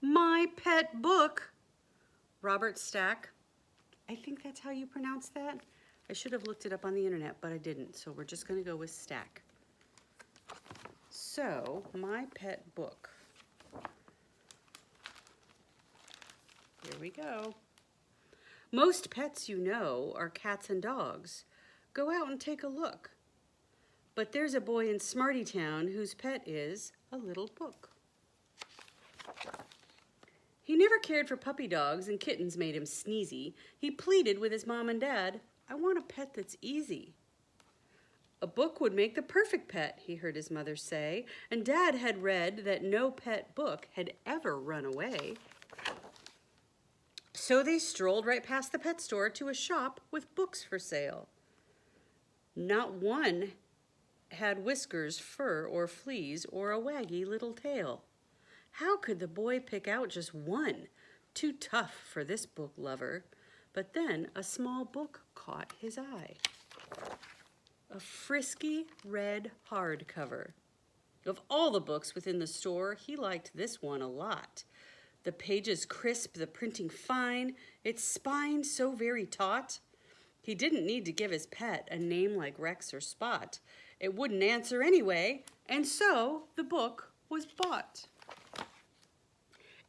My pet book. Robert Stack. I think that's how you pronounce that. I should have looked it up on the internet, but I didn't, so we're just going to go with Stack. So, my pet book. Here we go. Most pets you know are cats and dogs. Go out and take a look. But there's a boy in Smartytown whose pet is a little book. He never cared for puppy dogs and kittens made him sneezy. He pleaded with his mom and dad, I want a pet that's easy. A book would make the perfect pet, he heard his mother say, and Dad had read that no pet book had ever run away. So they strolled right past the pet store to a shop with books for sale. Not one had whiskers, fur, or fleas, or a waggy little tail. How could the boy pick out just one? Too tough for this book lover. But then a small book caught his eye. A frisky red hardcover. Of all the books within the store, he liked this one a lot. The pages crisp, the printing fine, its spine so very taut. He didn't need to give his pet a name like Rex or Spot. It wouldn't answer anyway, and so the book was bought.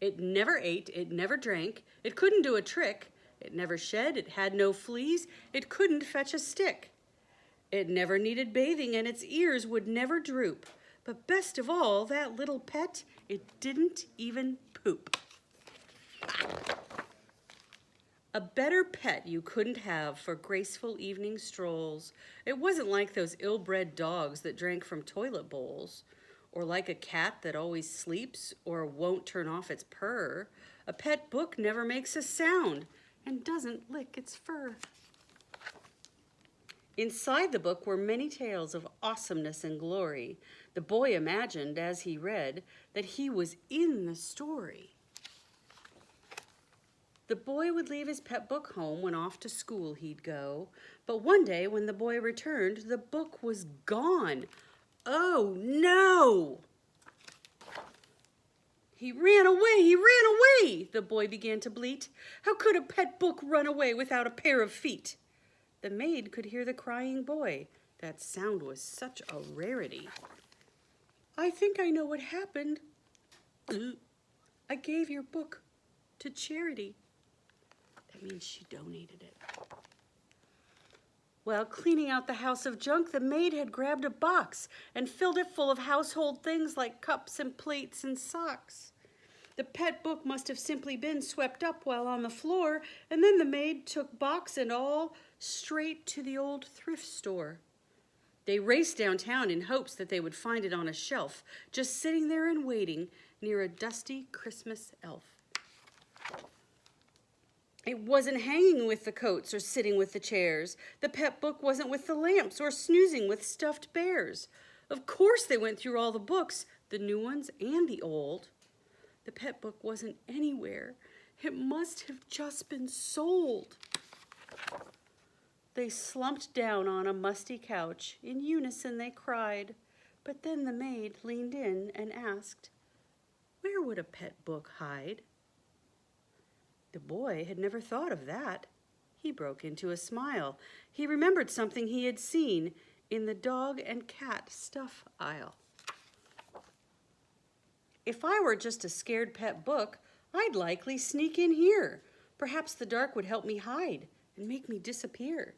It never ate, it never drank, it couldn't do a trick, it never shed, it had no fleas, it couldn't fetch a stick. It never needed bathing and its ears would never droop. But best of all, that little pet, it didn't even poop. A better pet you couldn't have for graceful evening strolls. It wasn't like those ill-bred dogs that drank from toilet bowls, or like a cat that always sleeps or won't turn off its purr. A pet book never makes a sound and doesn't lick its fur. Inside the book were many tales of awesomeness and glory. The boy imagined, as he read, that he was in the story. The boy would leave his pet book home when off to school he'd go. But one day when the boy returned, the book was gone. Oh, no! He ran away, the boy began to bleat. How could a pet book run away without a pair of feet? The maid could hear the crying boy. That sound was such a rarity. I think I know what happened. I gave your book to charity. That means she donated it. Well, cleaning out the house of junk, the maid had grabbed a box and filled it full of household things like cups and plates and socks. The pet book must have simply been swept up while on the floor, and then the maid took box and all straight to the old thrift store. They raced downtown in hopes that they would find it on a shelf, just sitting there and waiting near a dusty Christmas elf. It wasn't hanging with the coats or sitting with the chairs. The pet book wasn't with the lamps or snoozing with stuffed bears. Of course they went through all the books, the new ones and the old. The pet book wasn't anywhere. It must have just been sold. They slumped down on a musty couch. In unison they cried. But then the maid leaned in and asked, where would a pet book hide? The boy had never thought of that. He broke into a smile. He remembered something he had seen in the dog and cat stuff aisle. If I were just a scared pet book, I'd likely sneak in here. Perhaps the dark would help me hide and make me disappear.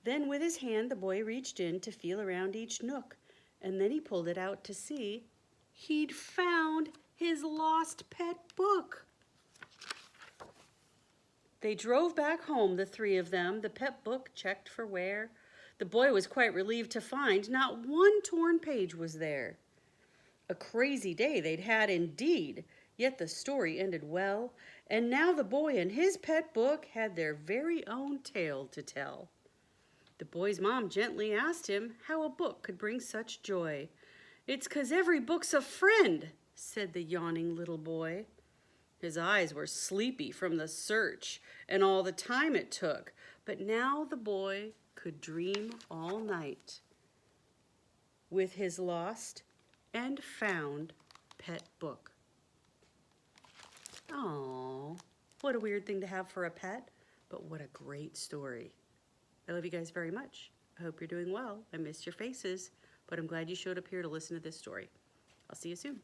Then with his hand, the boy reached in to feel around each nook, and then he pulled it out to see he'd found his lost pet book. They drove back home, the three of them, the pet book checked for wear. The boy was quite relieved to find not one torn page was there. A crazy day they'd had indeed, yet the story ended well, and now the boy and his pet book had their very own tale to tell. The boy's mom gently asked him how a book could bring such joy. It's 'cause every book's a friend, said the yawning little boy. His eyes were sleepy from the search and all the time it took, but now the boy could dream all night with his lost and found pet book. Oh, what a weird thing to have for a pet, but what a great story. I love you guys very much. I hope you're doing well. I missed your faces, but I'm glad you showed up here to listen to this story. I'll see you soon.